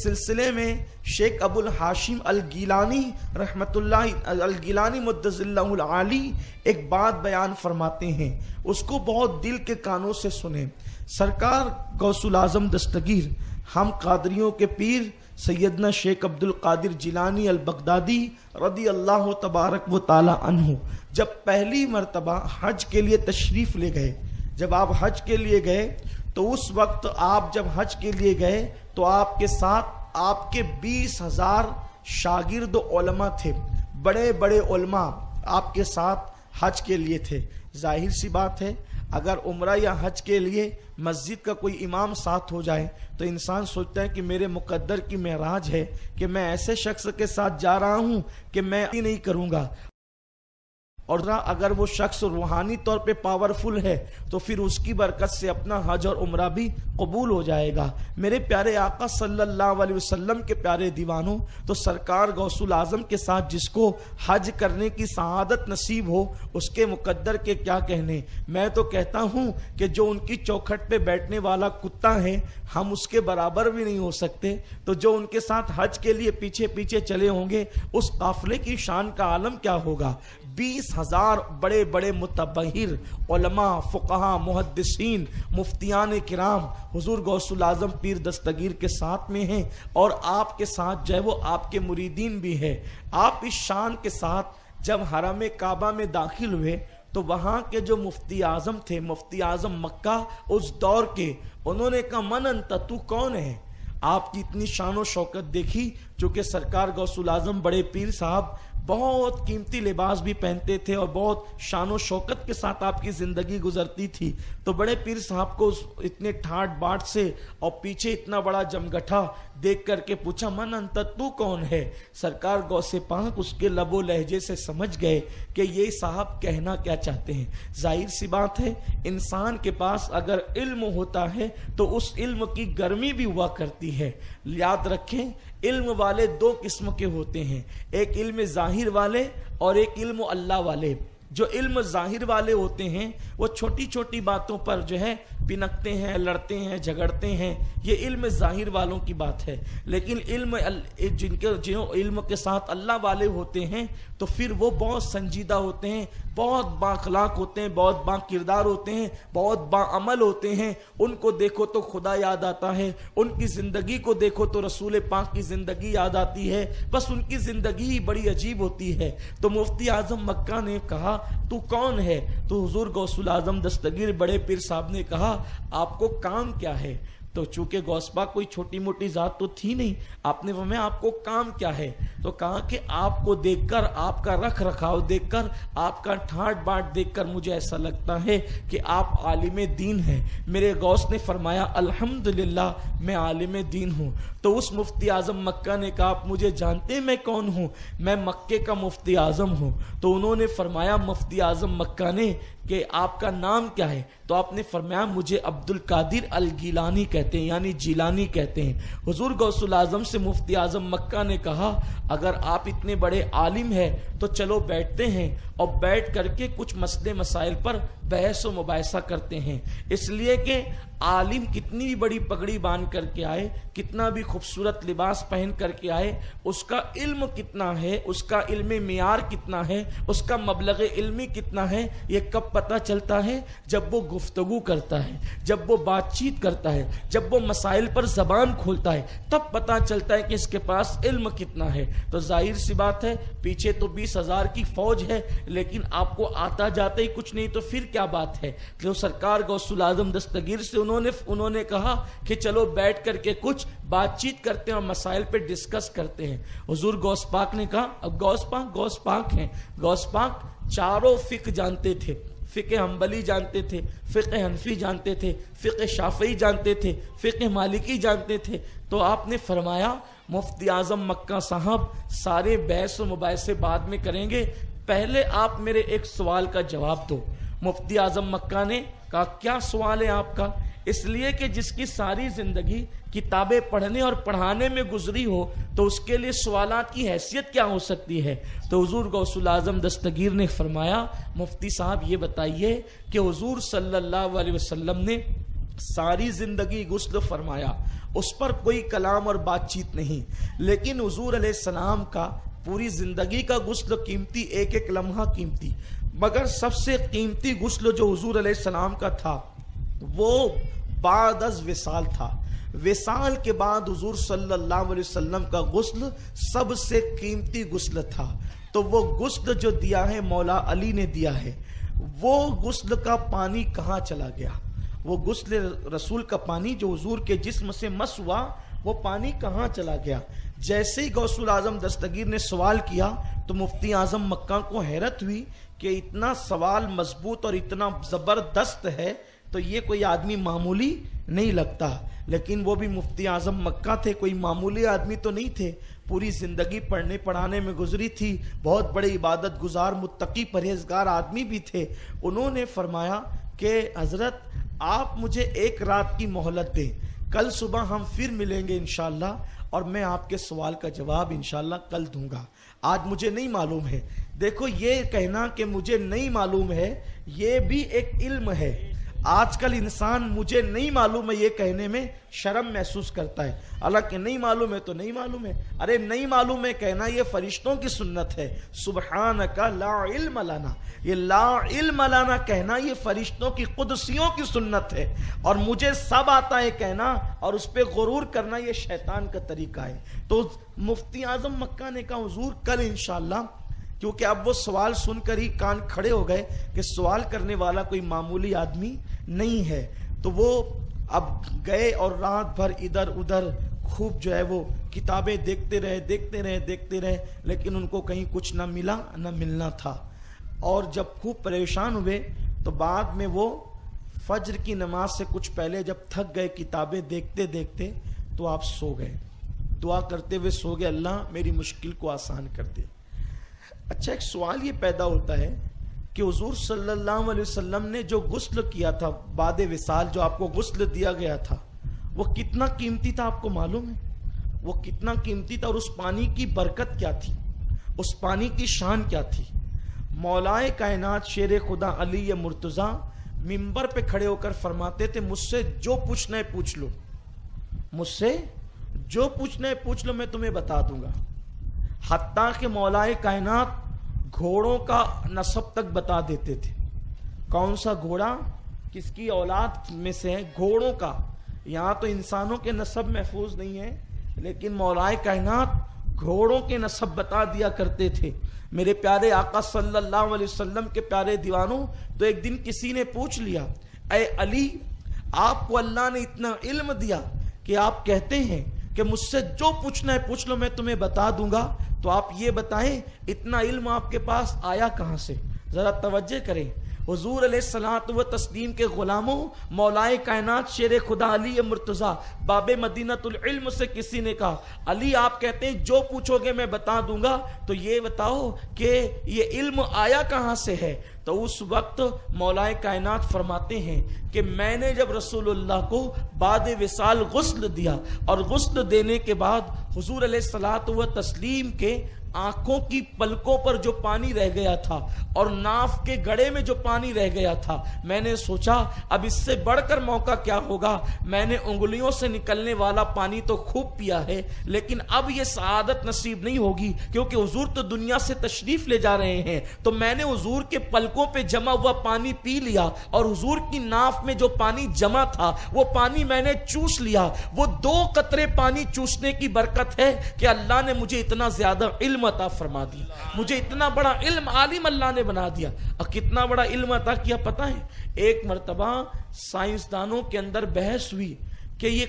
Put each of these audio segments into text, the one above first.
سلسلے میں شیخ ابو الحاشم الگیلانی رحمت اللہ الگیلانی مدظ اللہ العالی ایک بات بیان فرماتے ہیں، اس کو بہت دل کے کانوں سے سنیں۔ سرکار غوث الاعظم دستگیر ہم قادریوں کے پیر سیدنا شیخ عبد القادر جیلانی البغدادی رضی اللہ تبارک و تعالی عنہ جب پہلی مرتبہ حج کے لیے تشریف لے گئے، جب آپ حج کے لیے گئے تو اس وقت آپ جب حج کے لیے گئے تو آپ کے ساتھ آپ کے 20,000 شاگرد علماء تھے، بڑے بڑے علماء آپ کے ساتھ حج کے لیے تھے۔ ظاہر سی بات ہے اگر عمرہ یا حج کے لیے مسجد کا کوئی امام ساتھ ہو جائے تو انسان سوچتا ہے کہ میرے مقدر کی معراج ہے کہ میں ایسے شخص کے ساتھ جا رہا ہوں کہ میں نہیں کروں گا، اور اگر وہ شخص روحانی طور پہ پاورفل ہے تو پھر اس کی برکت سے اپنا حج اور عمرہ بھی قبول ہو جائے گا۔ میرے پیارے آقا صلی اللہ علیہ وسلم کے پیارے دیوانوں، تو سرکار غوث الاعظم کے ساتھ جس کو حج کرنے کی سعادت نصیب ہو اس کے مقدر کے کیا کہنے۔ میں تو کہتا ہوں کہ جو ان کی چوکھٹ پہ بیٹھنے والا کتا ہے ہم اس کے برابر بھی نہیں ہو سکتے، تو جو ان کے ساتھ حج کے لیے پیچھے پیچھے چلے ہوں گے اس قافلے کی شان کا عالم کیا ہوگا۔ 20,000 بڑے بڑے متبحر علماء، فقہاء، محدثین، مفتیان کرام حضور غوث الاعظم پیر دستگیر کے ساتھ میں ہیں، اور آپ کے ساتھ جو ہے وہ آپ کے مریدین بھی ہیں۔ آپ اس شان کے ساتھ جب حرم کعبہ میں داخل ہوئے تو وہاں کے جو مفتی اعظم تھے، مفتی اعظم مکہ اس دور کے، انہوں نے کہا من انت، تو کون ہے؟ آپ کی اتنی شان و شوکت دیکھی، چونکہ سرکار غوث الاعظم بڑے پیر صاحب بہت قیمتی لباس بھی پہنتے تھے اور بہت شان و شوکت کے ساتھ آپ کی زندگی گزرتی تھی، تو بڑے پیر صاحب کو اتنے ٹھاٹ باٹ سے اور پیچھے اتنا بڑا جمگٹھا دیکھ کر کے پوچھا من انت، تو کون ہے؟ سرکار غوث پاک اس کے لب و لہجے سے سمجھ گئے کہ یہ صاحب کہنا کیا چاہتے ہیں۔ ظاہر سی بات ہے انسان کے پاس اگر علم ہوتا ہے تو اس علم کی گرمی بھی ہوا کرتی ہے۔ یاد رکھیں علم والے دو قسم کے ہوتے ہیں، ایک علم ظاہر والے اور ایک علم اللہ والے۔ جو علم ظاہر والے ہوتے ہیں وہ چھوٹی چھوٹی باتوں پر جو ہے پنکتے ہیں، لڑتے ہیں، جھگڑتے ہیں، یہ علم ظاہر والوں کی بات ہے۔ لیکن جن علم کے ساتھ اللہ والے ہوتے ہیں تو پھر وہ بہت سنجیدہ ہوتے ہیں، بہت با اخلاق ہوتے ہیں، بہت با کردار ہوتے ہیں، بہت با عمل ہوتے ہیں۔ ان کو دیکھو تو خدا یاد آتا ہے، ان کی زندگی کو دیکھو تو رسول پاک کی زندگی یاد آتی ہے، بس ان کی زندگی ہی بڑی عجیب ہوتی ہے۔ تو مفتی اعظم مکہ نے کہا تو کون ہے؟ تو حضور غوث الاعظم دستگیر بڑے پیر صاحب نے کہا آپ کو کام کیا ہے؟ تو چونکہ غوث پاک کوئی چھوٹی موٹی ذات تو تھی نہیں، آپ نے فرمایا آپ کو کام کیا ہے؟ تو کہا کہ آپ کو دیکھ کر، آپ کا رکھ رکھاؤ دیکھ کر، آپ کا ٹھاٹ باٹ دیکھ کر مجھے ایسا لگتا ہے کہ آپ عالم دین ہیں۔ میرے غوث نے فرمایا الحمدللہ میں عالم دین ہوں۔ تو اس مفتی اعظم مکہ نے کہا آپ مجھے جانتے ہیں میں کون ہوں؟ میں مکے کا مفتی اعظم ہوں۔ تو انہوں نے فرمایا مفتی اعظم مکہ نے کہ آپ کا نام کیا ہے؟ تو آپ نے فرمایا مجھے عبد القادر الگیلانی کہتے ہیں، یعنی جیلانی کہتے ہیں۔ حضور غوث الاعظم سے مفتی اعظم مکہ نے کہا اگر آپ اتنے بڑے عالم ہیں تو چلو بیٹھتے ہیں اور بیٹھ کر کے کچھ مسئلے مسائل پر بحث و مباحثہ کرتے ہیں، اس لیے کہ عالم کتنی بھی بڑی پگڑی باندھ کر کے آئے، کتنا بھی خوبصورت لباس پہن کر کے آئے، اس کا علم کتنا ہے، اس کا علم معیار کتنا ہے، اس کا مبلغ علمی کتنا ہے، یہ کب پتہ چلتا ہے؟ جب وہ گفتگو کرتا ہے، جب وہ بات چیت کرتا ہے، جب وہ مسائل پر زبان کھولتا ہے، تب پتہ چلتا ہے کہ اس کے پاس علم کتنا ہے۔ تو ظاہر سی بات ہے پیچھے تو 20,000 کی فوج ہے، لیکن آپ کو آتا جاتا ہی کچھ نہیں، تو پھر کیا بات ہے؟ تو سرکار غوث الاعظم دستگیر سے انہوں نے کہا کہ چلو بیٹھ کر کے کچھ بات چیت کرتے ہیں اور مسائل پہ ڈسکس کرتے ہیں۔ حضور غوث پاک نے کہا اب غوث پاک ہیں، غوث پاک چاروں فقہ جانتے تھے، فقہ حنبلی جانتے تھے، فقہ حنفی جانتے تھے، فقہ شافعی جانتے تھے، فقہ مالکی جانتے تھے۔ تو آپ نے فرمایا مفتی اعظم مکہ صاحب سارے بحث و مباحثے بعد میں کریں گے، پہلے آپ میرے ایک سوال کا جواب دو۔ مفتی اعظم مکہ نے کہا کیا سوال ہے آپ کا؟ اس لیے کہ جس کی ساری زندگی کتابیں پڑھنے اور پڑھانے میں گزری ہو تو اس کے لیے سوالات کی حیثیت کیا ہو سکتی ہے؟ تو حضور غوث الاعظم دستگیر نے فرمایا مفتی صاحب یہ بتائیے کہ حضور صلی اللہ علیہ وسلم نے ساری زندگی غسل فرمایا، اس پر کوئی کلام اور بات چیت نہیں، لیکن حضور علیہ السلام کا پوری زندگی کا غسل قیمتی، ایک ایک لمحہ قیمتی، مگر سب سے قیمتی غسل جو حضور علیہ السلام کا تھا وہ بعد از وصال تھا۔ وصال کے بعد حضور صلی اللہ علیہ وسلم کا غسل سب سے قیمتی غسل تھا۔ تو وہ غسل جو دیا ہے مولا علی نے دیا ہے، وہ غسل کا پانی کہاں چلا گیا؟ وہ غسل رسول کا پانی جو حضور کے جسم سے مس ہوا، وہ پانی کہاں چلا گیا؟ جیسے ہی غوث الاعظم دستگیر نے سوال کیا تو مفتی اعظم مکہ کو حیرت ہوئی کہ اتنا سوال مضبوط اور اتنا زبردست ہے تو یہ کوئی آدمی معمولی نہیں لگتا، لیکن وہ بھی مفتی اعظم مکہ تھے، کوئی معمولی آدمی تو نہیں تھے، پوری زندگی پڑھنے پڑھانے میں گزری تھی، بہت بڑے عبادت گزار متقی پرہیزگار آدمی بھی تھے۔ انہوں نے فرمایا کہ حضرت آپ مجھے ایک رات کی مہلت دیں، کل صبح ہم پھر ملیں گے انشاءاللہ، اور میں آپ کے سوال کا جواب انشاءاللہ کل دوں گا، آج مجھے نہیں معلوم ہے۔ دیکھو یہ کہنا کہ مجھے نہیں معلوم ہے یہ بھی ایک علم ہے۔ آج کل انسان مجھے نہیں معلوم ہے یہ کہنے میں شرم محسوس کرتا ہے، حالانکہ نہیں معلوم ہے تو نہیں معلوم ہے۔ ارے نہیں معلوم ہے کہنا یہ فرشتوں کی سنت ہے، سبحانک لا علم لنا، یہ لا علم لنا کہنا یہ فرشتوں کی قدسیوں کی سنت ہے، اور مجھے سب آتا ہے کہنا اور اس پہ غرور کرنا یہ شیطان کا طریقہ ہے۔ تو مفتی اعظم مکہ نے کہا حضور کل انشاءاللہ، کیونکہ اب وہ سوال سن کر ہی کان کھڑے ہو گئے کہ سوال کرنے والا کوئی معمولی آدمی نہیں ہے، تو وہ اب گئے اور رات بھر ادھر ادھر خوب جو ہے وہ کتابیں دیکھتے رہے، لیکن ان کو کہیں کچھ نہ ملا نہ ملنا تھا۔ اور جب خوب پریشان ہوئے تو بعد میں وہ فجر کی نماز سے کچھ پہلے جب تھک گئے کتابیں دیکھتے دیکھتے تو آپ سو گئے، دعا کرتے ہوئے سو گئے، اللہ میری مشکل کو آسان کر دے۔ اچھا ایک سوال یہ پیدا ہوتا ہے کہ حضور صلی اللہ علیہ وسلم نے جو غسل کیا تھا بعد وصال، جو آپ کو غسل دیا گیا تھا، وہ کتنا قیمتی تھا آپ کو معلوم ہے؟ وہ کتنا قیمتی تھا، اور اس پانی کی برکت کیا تھی، اس پانی کی شان کیا تھی؟ مولائے کائنات شیر خدا علی مرتضیٰ منبر پہ کھڑے ہو کر فرماتے تھے مجھ سے جو پوچھنا ہے پوچھ لو، مجھ سے جو پوچھنا ہے پوچھ لو، میں تمہیں بتا دوں گا۔ حتیٰ کہ مولائے کائنات گھوڑوں کا نسب تک بتا دیتے تھے، کون سا گھوڑا کس کی اولاد میں سے ہے، گھوڑوں کا۔ یہاں تو انسانوں کے نسب محفوظ نہیں ہے، لیکن مولائے کائنات گھوڑوں کے نسب بتا دیا کرتے تھے۔ میرے پیارے آقا صلی اللہ علیہ وسلم کے پیارے دیوانوں، تو ایک دن کسی نے پوچھ لیا اے علی، آپ کو اللہ نے اتنا علم دیا کہ آپ کہتے ہیں کہ مجھ سے جو پوچھنا ہے پوچھ لو میں تمہیں بتا دوں گا، تو آپ یہ بتائیں اتنا علم آپ کے پاس آیا کہاں سے؟ ذرا توجہ کریں۔ حضور علیہ الصلوۃ و تسلیم کے غلاموں، مولائے کائنات شیر خدا علی مرتضیٰ باب مدینۃ العلم سے کسی نے کہا علی آپ کہتے ہیں جو پوچھو گے میں بتا دوں گا، تو یہ بتاؤ کہ یہ علم آیا کہاں سے ہے؟ تو اس وقت مولائے کائنات فرماتے ہیں کہ میں نے جب رسول اللہ کو بعد وصال غسل دیا، اور غسل دینے کے بعد حضور علیہ الصلوۃ و تسلیم کے آنکھوں کی پلکوں پر جو پانی رہ گیا تھا اور ناف کے گڑے میں جو پانی رہ گیا تھا، میں نے سوچا اب اس سے بڑھ کر موقع کیا ہوگا؟ میں نے انگلیوں سے نکلنے والا پانی تو خوب پیا ہے، لیکن اب یہ سعادت نصیب نہیں ہوگی، کیونکہ حضور تو دنیا سے تشریف لے جا رہے ہیں۔ تو میں نے حضور کے پلکوں پہ جمع ہوا پانی پی لیا، اور حضور کی ناف میں جو پانی جمع تھا وہ پانی میں نے چوس لیا۔ وہ 2 قطرے پانی چوسنے کی برکت ہے کہ اللہ نے مجھے اتنا زیادہ علم عطا فرما دیا، مجھے اتنا بڑا علم عالم اللہ نے بنا دیا۔ اور کتنا بڑا علم عطا کیا پتہ ہے؟ ایک مرتبہ سائنسدانوں کے اندر بحث ہوئی کہ یہ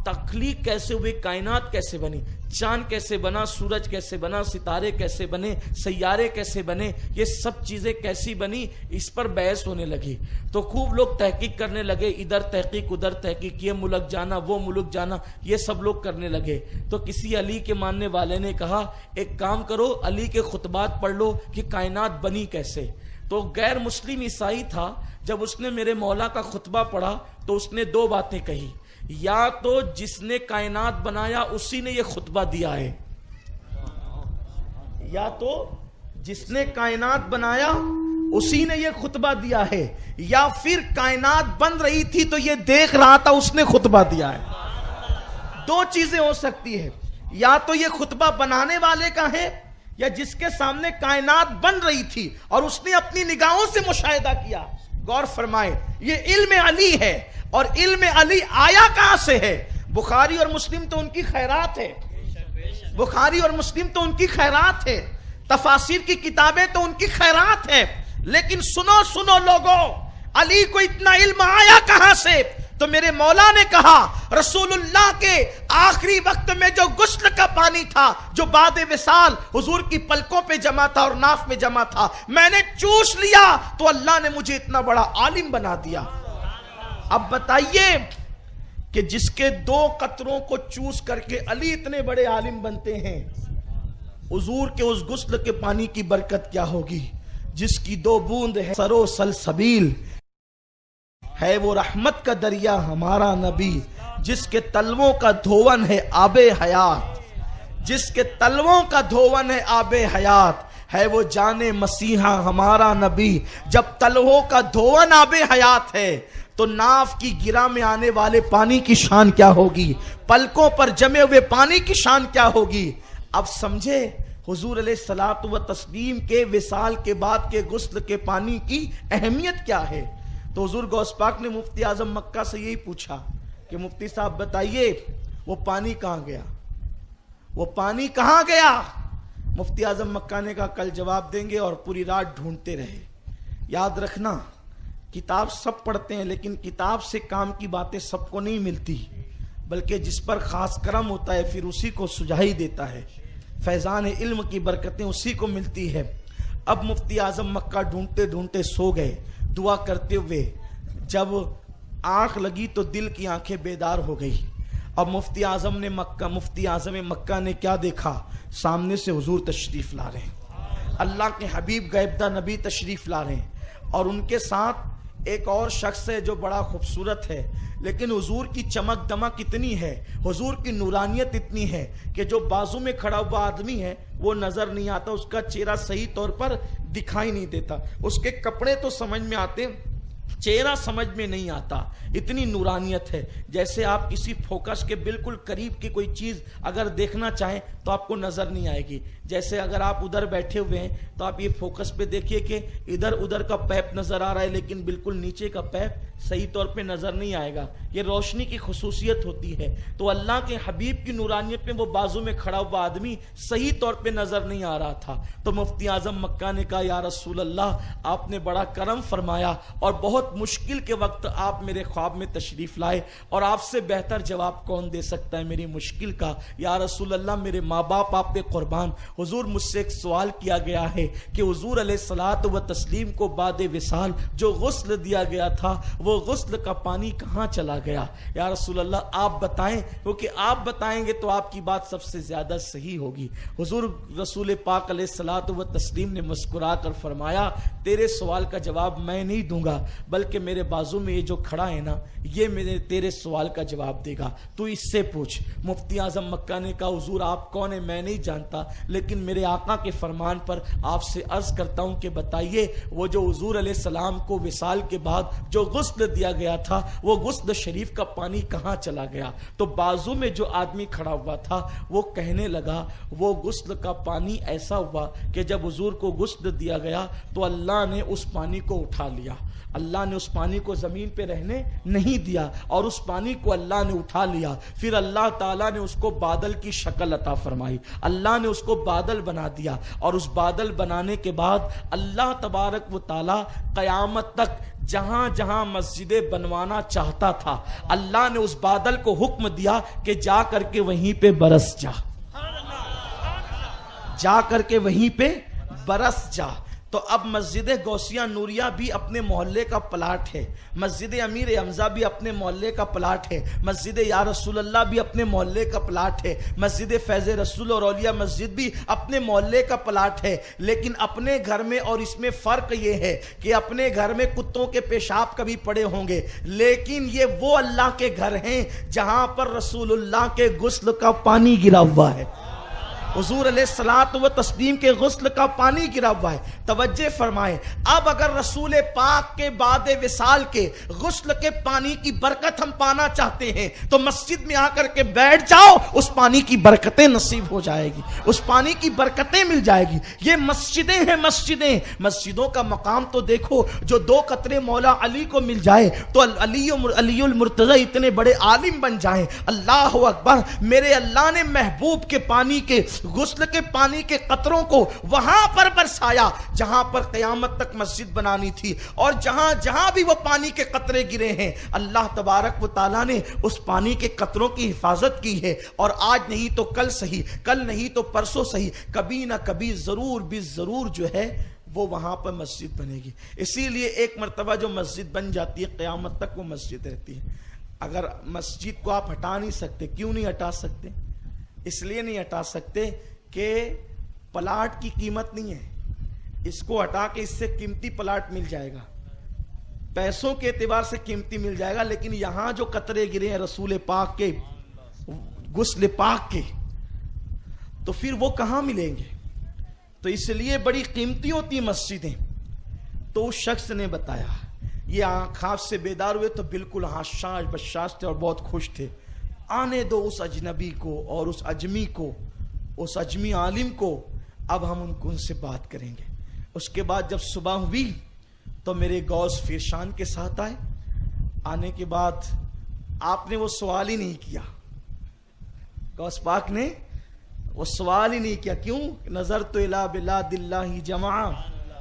تخلیق کیسے ہوئی، کائنات کیسے بنی، چاند کیسے بنا، سورج کیسے بنا، ستارے کیسے بنے، سیارے کیسے بنے، یہ سب چیزیں کیسی بنی، اس پر بحث ہونے لگی۔ تو خوب لوگ تحقیق کرنے لگے، ادھر تحقیق ادھر تحقیق، یہ ملک جانا وہ ملک جانا، یہ سب لوگ کرنے لگے۔ تو کسی علی کے ماننے والے نے کہا ایک کام کرو، علی کے خطبات پڑھ لو کہ کائنات بنی کیسے۔ تو غیر مسلم عیسائی تھا، جب اس نے میرے مولا کا خطبہ پڑھا تو اس نے 2 باتیں کہی، یا تو جس نے کائنات بنایا اسی نے یہ خطبہ دیا ہے، یا تو جس نے کائنات بنایا اسی نے یہ خطبہ دیا ہے، یا پھر کائنات بن رہی تھی تو یہ دیکھ رہا تھا اس نے خطبہ دیا ہے؟ دو چیزیں ہو سکتی ہے، یا تو یہ خطبہ بنانے والے کا ہے، یا جس کے سامنے کائنات بن رہی تھی اور اس نے اپنی نگاہوں سے مشاہدہ کیا۔ غور فرمائے، یہ علم علی ہے، اور علم علی آیا کہاں سے ہے؟ بخاری اور مسلم تو ان کی خیرات ہے، بخاری اور مسلم تو ان کی خیرات ہے، تفاسیر کی کتابیں تو ان کی خیرات ہے، لیکن سنو لوگوں، علی کو اتنا علم آیا کہاں سے؟ تو میرے مولا نے کہا رسول اللہ کے آخری وقت میں جو غسل کا پانی تھا، جو بعد وصال حضور کی پلکوں پہ جمع تھا اور ناف میں جمع تھا، میں نے چوس لیا تو اللہ نے مجھے اتنا بڑا عالم بنا دیا۔ اب بتائیے کہ جس کے 2 قطروں کو چوس کر کے علی اتنے بڑے عالم بنتے ہیں، حضور کے اس غسل کے پانی کی برکت کیا ہوگی؟ جس کی 2 بوند ہے سرو سلسبیل ہے، وہ رحمت کا دریا ہمارا نبی، جس کے تلووں کا دھون ہے آب حیات، جس کے تلووں کا دھون ہے آب حیات، ہے وہ جان مسیحا ہمارا نبی۔ جب تلووں کا دھون آب حیات ہے تو ناف کی گرہ میں آنے والے پانی کی شان کیا ہوگی؟ پلکوں پر جمے ہوئے پانی کی شان کیا ہوگی؟ اب سمجھے حضور علیہ الصلوۃ والتسلیم کے وصال کے بعد کے غسل کے پانی کی اہمیت کیا ہے؟ تو حضور غوث پاک نے مفتی اعظم مکہ سے یہی پوچھا کہ مفتی صاحب بتائیے وہ پانی کہاں گیا؟ وہ پانی کہاں گیا؟ مفتی اعظم مکہ نے کہا کل جواب دیں گے، اور پوری رات ڈھونڈتے رہے۔ یاد رکھنا، کتاب سب پڑھتے ہیں لیکن کتاب سے کام کی باتیں سب کو نہیں ملتی، بلکہ جس پر خاص کرم ہوتا ہے پھر اسی کو سجائی دیتا ہے، فیضان علم کی برکتیں اسی کو ملتی ہے۔ اب مفتی اعظم مکہ ڈھونڈتے ڈھونڈتے سو گئے دعا کرتے ہوئے، جب آنکھ لگی تو دل کی آنکھیں بیدار ہو گئی۔ اب مفتی اعظم مکہ نے کیا دیکھا؟ سامنے سے حضور تشریف لا رہے ہیں، اللہ کے حبیب غیبدہ نبی تشریف لا رہے ہیں، اور ان کے ساتھ ایک اور شخص ہے جو بڑا خوبصورت ہے، لیکن حضور کی چمک دمک اتنی ہے، حضور کی نورانیت اتنی ہے کہ جو بازو میں کھڑا ہوا آدمی ہے وہ نظر نہیں آتا، اس کا چہرہ صحیح طور پر دکھائی نہیں دیتا، اس کے کپڑے تو سمجھ میں آتے، چہرہ سمجھ میں نہیں آتا، اتنی نورانیت ہے۔ جیسے آپ کسی فوکس کے بالکل قریب کی کوئی چیز اگر دیکھنا چاہیں تو آپ کو نظر نہیں آئے گی، جیسے اگر آپ ادھر بیٹھے ہوئے ہیں تو آپ یہ فوکس پہ دیکھیے کہ ادھر کا پیپ نظر آ رہا ہے لیکن بالکل نیچے کا پیپ صحیح طور پہ نظر نہیں آئے گا، یہ روشنی کی خصوصیت ہوتی ہے۔ تو اللہ کے حبیب کی نورانیت میں وہ بازو میں کھڑا ہوا آدمی صحیح طور پہ نظر نہیں آ رہا تھا۔ تو مفتی اعظم مکہ نے کہا یا رسول اللہ، آپ نے بڑا کرم فرمایا اور بہت مشکل کے وقت آپ میرے خواب میں تشریف لائے، اور آپ سے بہتر جواب کون دے سکتا ہے میری مشکل کا؟ یا رسول اللہ، میرے ماں باپ آپ پہ قربان، حضور مجھ سے ایک سوال کیا گیا ہے کہ حضور علیہ الصلوۃ والتسلیم کو بعد وصال جو غسل دیا گیا تھا وہ غسل کا پانی کہاں چلا گیا؟ یا رسول اللہ آپ بتائیں، کیونکہ آپ بتائیں گے تو آپ کی بات سب سے زیادہ صحیح ہوگی۔ حضور رسول پاک علیہ الصلوۃ والتسلیم نے مسکرا کر فرمایا تیرے سوال کا جواب میں نہیں دوں گا، بلکہ میرے بازو میں یہ جو کھڑا ہے نا یہ میرے تیرے سوال کا جواب دے گا، تو اس سے پوچھ۔ مفتی اعظم مکہ نے کہا حضور آپ کون ہیں میں نہیں جانتا، لیکن میرے آقا کے فرمان پر آپ سے عرض کرتا ہوں کہ بتائیے وہ جو حضور علیہ السلام کو وصال کے بعد جو غسل دیا گیا تھا وہ غسل شریف کا پانی کہاں چلا گیا؟ تو بازو میں جو آدمی کھڑا ہوا تھا وہ کہنے لگا وہ غسل کا پانی ایسا ہوا کہ جب حضور کو غسل دیا گیا تو اللہ نے اس پانی کو اٹھا لیا، اللہ نے اس پانی کو زمین پہ رہنے نہیں دیا اور اس پانی کو اللہ نے اٹھا لیا، پھر اللہ تعالیٰ نے اس کو بادل کی شکل عطا فرمائی، اللہ نے اس کو بادل بنا دیا، اور اس بادل بنانے کے بعد اللہ تبارک و تعالیٰ قیامت تک جہاں جہاں مسجدیں بنوانا چاہتا تھا اللہ نے اس بادل کو حکم دیا کہ جا کر کے وہیں پہ برس جا کر کے وہیں پہ برس جا۔ تو اب مسجد غوثیہ نوریہ بھی اپنے محلے کا پلاٹ ہے، مسجد امیر حمزہ بھی اپنے محلے کا پلاٹ ہے، مسجد یا رسول اللہ بھی اپنے محلے کا پلاٹ ہے، مسجد فیض رسول اور اولیاء مسجد بھی اپنے محلے کا پلاٹ ہے، لیکن اپنے گھر میں اور اس میں فرق یہ ہے کہ اپنے گھر میں کتوں کے پیشاب کبھی پڑے ہوں گے، لیکن یہ وہ اللہ کے گھر ہیں جہاں پر رسول اللہ کے غسل کا پانی گرا ہوا ہے۔ حضور علیہ الصلوۃ و تسلیم کے غسل کا پانی گرا ہوا ہے. توجہ فرمائیں, اب اگر رسول پاک کے بعد وصال کے غسل کے پانی کی برکت ہم پانا چاہتے ہیں تو مسجد میں آ کر کے بیٹھ جاؤ, اس پانی کی برکتیں نصیب ہو جائے گی, اس پانی کی برکتیں مل جائے گی. یہ مسجدیں ہیں مسجدیں. مسجدوں کا مقام تو دیکھو, جو 2 قطرے مولا علی کو مل جائے تو علی المرتضی اتنے بڑے عالم بن جائیں. اللہ اکبر. میرے اللہ نے محبوب کے پانی کے غسل کے پانی کے قطروں کو وہاں پر برسایا جہاں پر قیامت تک مسجد بنانی تھی, اور جہاں جہاں بھی وہ پانی کے قطرے گرے ہیں اللہ تبارک و تعالیٰ نے اس پانی کے قطروں کی حفاظت کی ہے. اور آج نہیں تو کل صحیح, کل نہیں تو پرسوں صحیح, کبھی نہ کبھی ضرور بھی ضرور جو ہے وہ وہاں پر مسجد بنے گی. اسی لیے ایک مرتبہ جو مسجد بن جاتی ہے قیامت تک وہ مسجد رہتی ہے. اگر مسجد کو آپ ہٹا نہیں سکتے, کیوں نہیں ہٹا سکتے؟ اس لیے نہیں ہٹا سکتے کہ پلاٹ کی قیمت نہیں ہے. اس کو ہٹا کے اس سے قیمتی پلاٹ مل جائے گا, پیسوں کے اعتبار سے قیمتی مل جائے گا, لیکن یہاں جو قطرے گرے ہیں رسول پاک کے غسل پاک کے, تو پھر وہ کہاں ملیں گے؟ تو اس لیے بڑی قیمتی ہوتی مسجدیں. تو اس شخص نے بتایا, یہ خواب سے بیدار ہوئے تو بالکل حاشاش بشاش تھے اور بہت خوش تھے. آنے دو اس اجنبی کو اور اس اجمی کو, اس اجمی عالم کو, اب ہم ان سے بات کریں گے. اس کے بعد جب صبح ہوئی تو میرے غوث فیرشان کے ساتھ آئے. آنے کے بعد آپ نے وہ سوال ہی نہیں کیا, غوث پاک نے وہ سوال ہی نہیں کیا. کیوں؟ نظر تو الی بلاد اللہ جمعا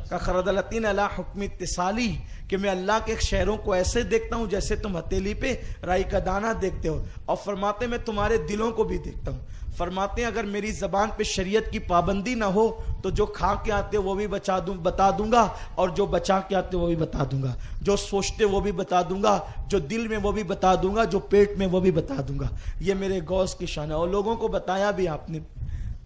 کا خردلتین علی حکم اتصالی, کہ میں اللہ کے شہروں کو ایسے دیکھتا ہوں جیسے تم ہتھیلی پہ رائی کا دانہ دیکھتے ہو, اور فرماتے میں تمہارے دلوں کو بھی دیکھتا ہوں. فرماتے ہیں اگر میری زبان پہ شریعت کی پابندی نہ ہو تو جو کھا کے آتے وہ بھی بتا دوں گا, اور جو بچا کے آتے وہ بھی بتا دوں گا, جو سوچتے وہ بھی بتا دوں گا, جو دل میں وہ بھی بتا دوں گا, جو پیٹ میں وہ بھی بتا دوں گا. یہ میرے غوث کی شان ہے, اور لوگوں کو بتایا بھی آپ نے.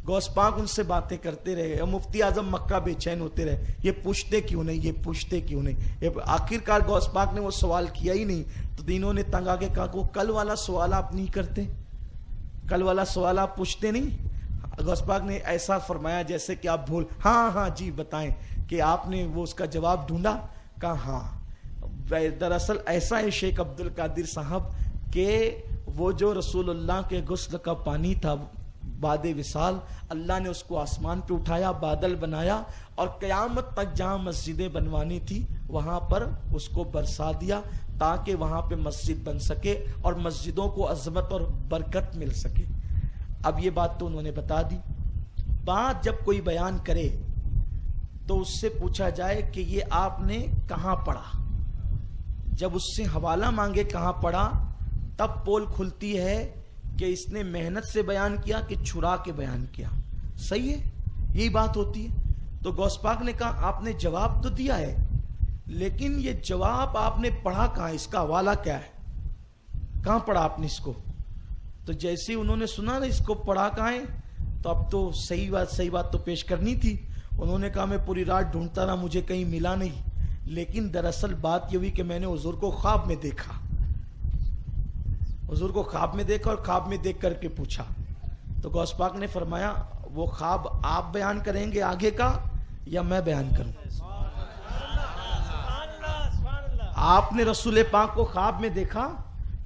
غوث پاک ان سے باتیں کرتے رہے, مفتی اعظم مکہ بے چین ہوتے رہے, یہ پوچھتے کیوں نہیں, یہ پوچھتے کیوں نہیں. آخر کار غوث پاک نے وہ سوال کیا ہی نہیں, تو انہوں نے تنگ آگے کہا کہ کل والا سوال آپ نہیں کرتے, کل والا سوال آپ پوچھتے نہیں. غوث پاک نے ایسا فرمایا جیسے کہ آپ بھول, ہاں جی بتائیں, کہ آپ نے وہ اس کا جواب ڈھونڈا. کہا ہاں. دراصل ایسا ہے شیخ عبد القادر صاحب کہ وہ جو رسول اللہ کے غسل کا پانی تھا بعد وصال, اللہ نے اس کو آسمان پہ اٹھایا, بادل بنایا, اور قیامت تک جہاں مسجدیں بنوانی تھی وہاں پر اس کو برسا دیا تاکہ وہاں پہ مسجد بن سکے اور مسجدوں کو عظمت اور برکت مل سکے. اب یہ بات تو انہوں نے بتا دی. بات جب کوئی بیان کرے تو اس سے پوچھا جائے کہ یہ آپ نے کہاں پڑھا. جب اس سے حوالہ مانگے کہاں پڑھا, تب پول کھلتی ہے کہ اس نے محنت سے بیان کیا کہ چھڑا کے بیان کیا. صحیح ہے, یہی بات ہوتی ہے. تو غوث پاک نے کہا آپ نے جواب تو دیا ہے, لیکن یہ جواب آپ نے پڑھا کہاں, اس کا حوالہ کیا ہے, کہاں پڑھا آپ نے اس کو. تو جیسے انہوں نے سنا نا اس کو پڑھا کہاں ہے, تو اب تو صحیح بات تو پیش کرنی تھی. انہوں نے کہا میں پوری رات ڈھونڈتا رہا, مجھے کہیں ملا نہیں, لیکن دراصل بات یہ ہوئی کہ میں نے حضور کو خواب میں دیکھا, حضور کو خواب میں دیکھا, اور خواب میں دیکھ کر کے پوچھا. تو غوث پاک نے فرمایا وہ خواب آپ بیان کریں گے آگے کا یا میں بیان کروں. آپ نے رسول پاک کو خواب میں دیکھا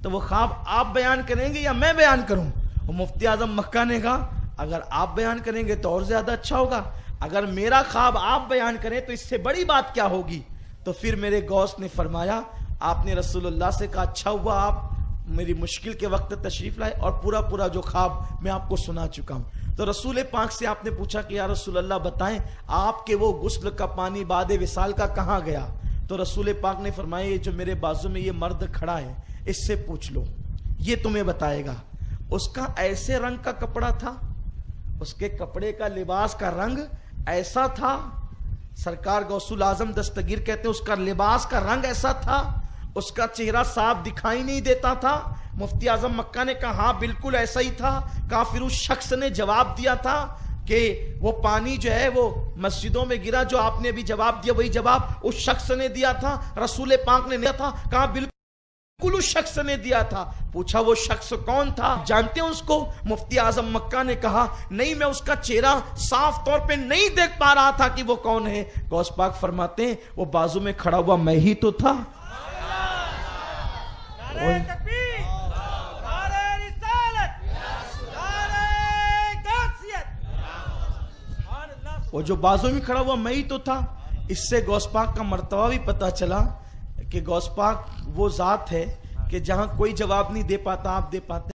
تو وہ خواب آپ بیان کریں گے یا میں بیان کروں. وہ مفتی اعظم مکہ نے کہا اگر آپ بیان کریں گے تو اور زیادہ اچھا ہوگا, اگر میرا خواب آپ بیان کریں تو اس سے بڑی بات کیا ہوگی. تو پھر میرے غوث نے فرمایا آپ نے رسول اللہ سے کہا اچھا ہوا آپ میری مشکل کے وقت تشریف لائے, اور پورا جو خواب میں آپ کو سنا چکا ہوں. تو رسول پاک سے آپ نے پوچھا کہ یا رسول اللہ بتائیں آپ کے وہ غسل کا پانی بعد وصال کا کہاں گیا. تو رسول پاک نے فرمایا یہ جو میرے بازو میں یہ مرد کھڑا ہے اس سے پوچھ لو, یہ تمہیں بتائے گا. اس کا ایسے رنگ کا کپڑا تھا, اس کے کپڑے کا لباس کا رنگ ایسا تھا, سرکار غوث الاعظم دستگیر کہتے ہیں اس کا لباس کا رنگ ایسا تھا, اس کا چہرہ صاف دکھائی نہیں دیتا تھا. مفتی اعظم مکہ نے کہا ہاں بالکل ایسا ہی تھا. کہا پھر اس شخص نے جواب دیا تھا کہ وہ پانی جو ہے وہ مسجدوں میں گرا, جو آپ نے بھی جواب دیا وہی جواب اس شخص نے دیا تھا, رسول پاک نے دیا تھا. کہا بالکل بالکل اس شخص نے دیا تھا. پوچھا وہ شخص کون تھا, جانتے ہیں اس کو؟ مفتی اعظم مکہ نے کہا نہیں, میں اس کا چہرہ صاف طور پہ نہیں دیکھ پا رہا تھا کہ وہ کون ہے. غوث پاک فرماتے ہیں وہ بازو میں کھڑا ہوا میں ہی تو تھا. وہ جو بازو میں کھڑا ہوا میں ہی تو تھا. اس سے غوث پاک کا مرتبہ بھی پتا چلا کہ غوث پاک وہ ذات ہے کہ جہاں کوئی جواب نہیں دے پاتا آپ دے پاتے.